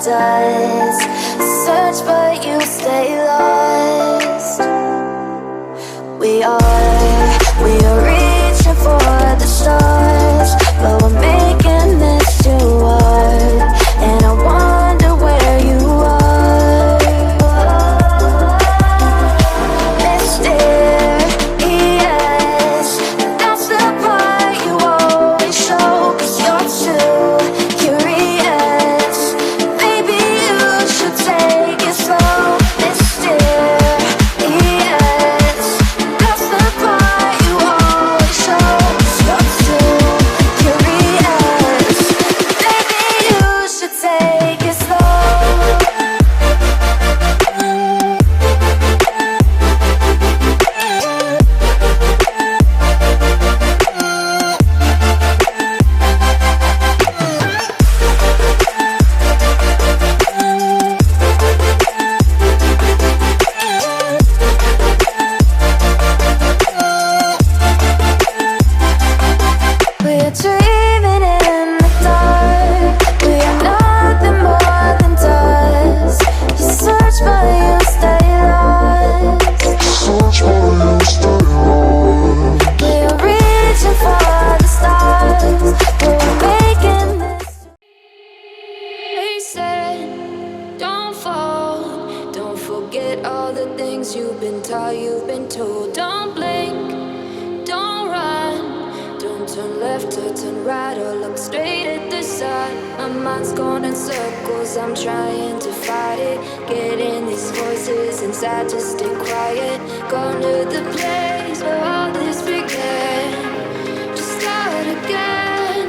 does. Search but you stay lost. We are reaching for the stars, but we're making this too hard. And I wonder where you are. Mysterious, that's the part you always show. 'Cause you're too curious. Maybe you should take it slow. Mysterious, that's the part you always show. 'Cause you're too curious. Maybe you should take it slow. We're dreaming in the dark. We are nothing more than dust. You search but you stay lost. We are reaching for the stars, but we're making this. They said, don't fall. Don't forget all the things you've been taught, you've been told. Don't blink, don't run. Don't turn left or turn right or look straight at the sun. My mind's going in circles, I'm trying to fight it. Getting these voices inside to stay quiet. Going to the place where all this began. Just start again.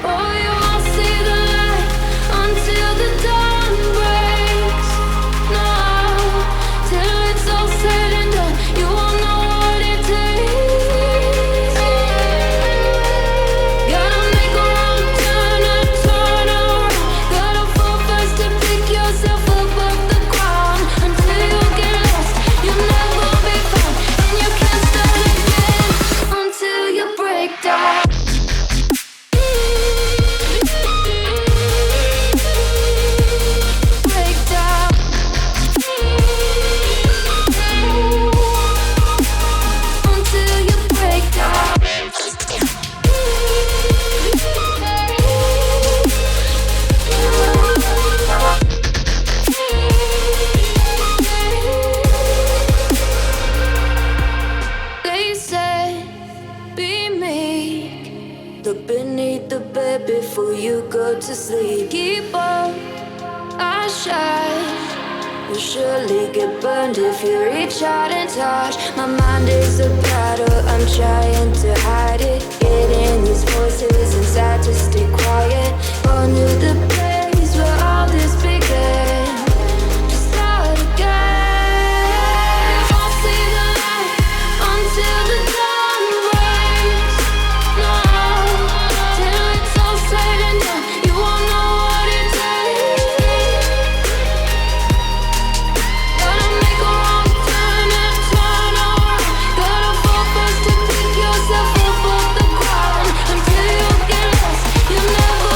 Oh, you won't see the light until the dawn breaks. No, till it's all said and done, you won't know what it takes. Gotta make a wrong turn and turn around. Gotta fall fast to pick yourself up off the ground. Until you get lost, you'll never be found. And you can't start again until you break down. Break down. Until you break down. They say, be meek. Look beneath the bed before you go to sleep. Keep up, I shine. You'll surely get burned if you reach out and touch. My mind is a battle, I'm trying to hide it. Getting these voices inside to stay quiet. Going to the place where all this began. Just start again. You won't see the light until the dawn breaks. No, till it's all said and done, you won't know what it takes. Gotta make a wrong turn and turn around. Gotta fall fast to pick yourself up off the ground. Until you get lost, you'll never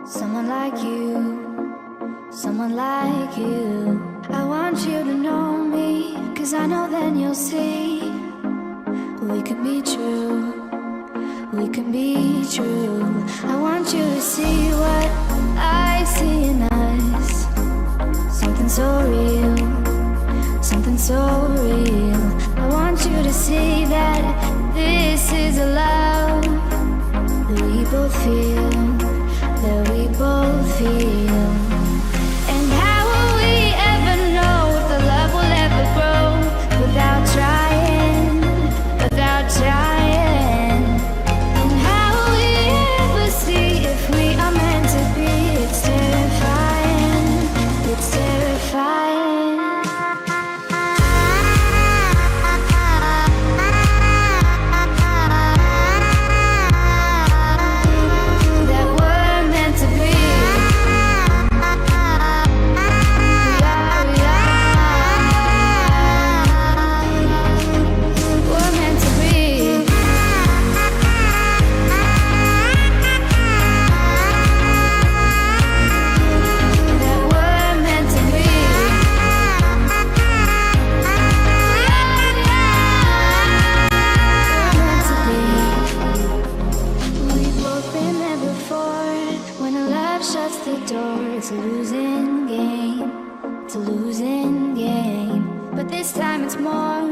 someone like you, someone like you. I want you to know me, 'cause I know then you'll see we can be true, we can be true. I want you to see what I see in us, something so real, something so real. I want you to see that this is a love that we both feel, that we both feel. And how will we ever know if the love will ever grow without trying, without trying? And how will we ever see if we are meant to be? It's terrifying, it's terrifying. That we're meant to be. We're meant to be. That we're meant to be. We're meant to be. We've both been there before. When a love shuts the door, it's a losing game. It's a losing game. But this time it's more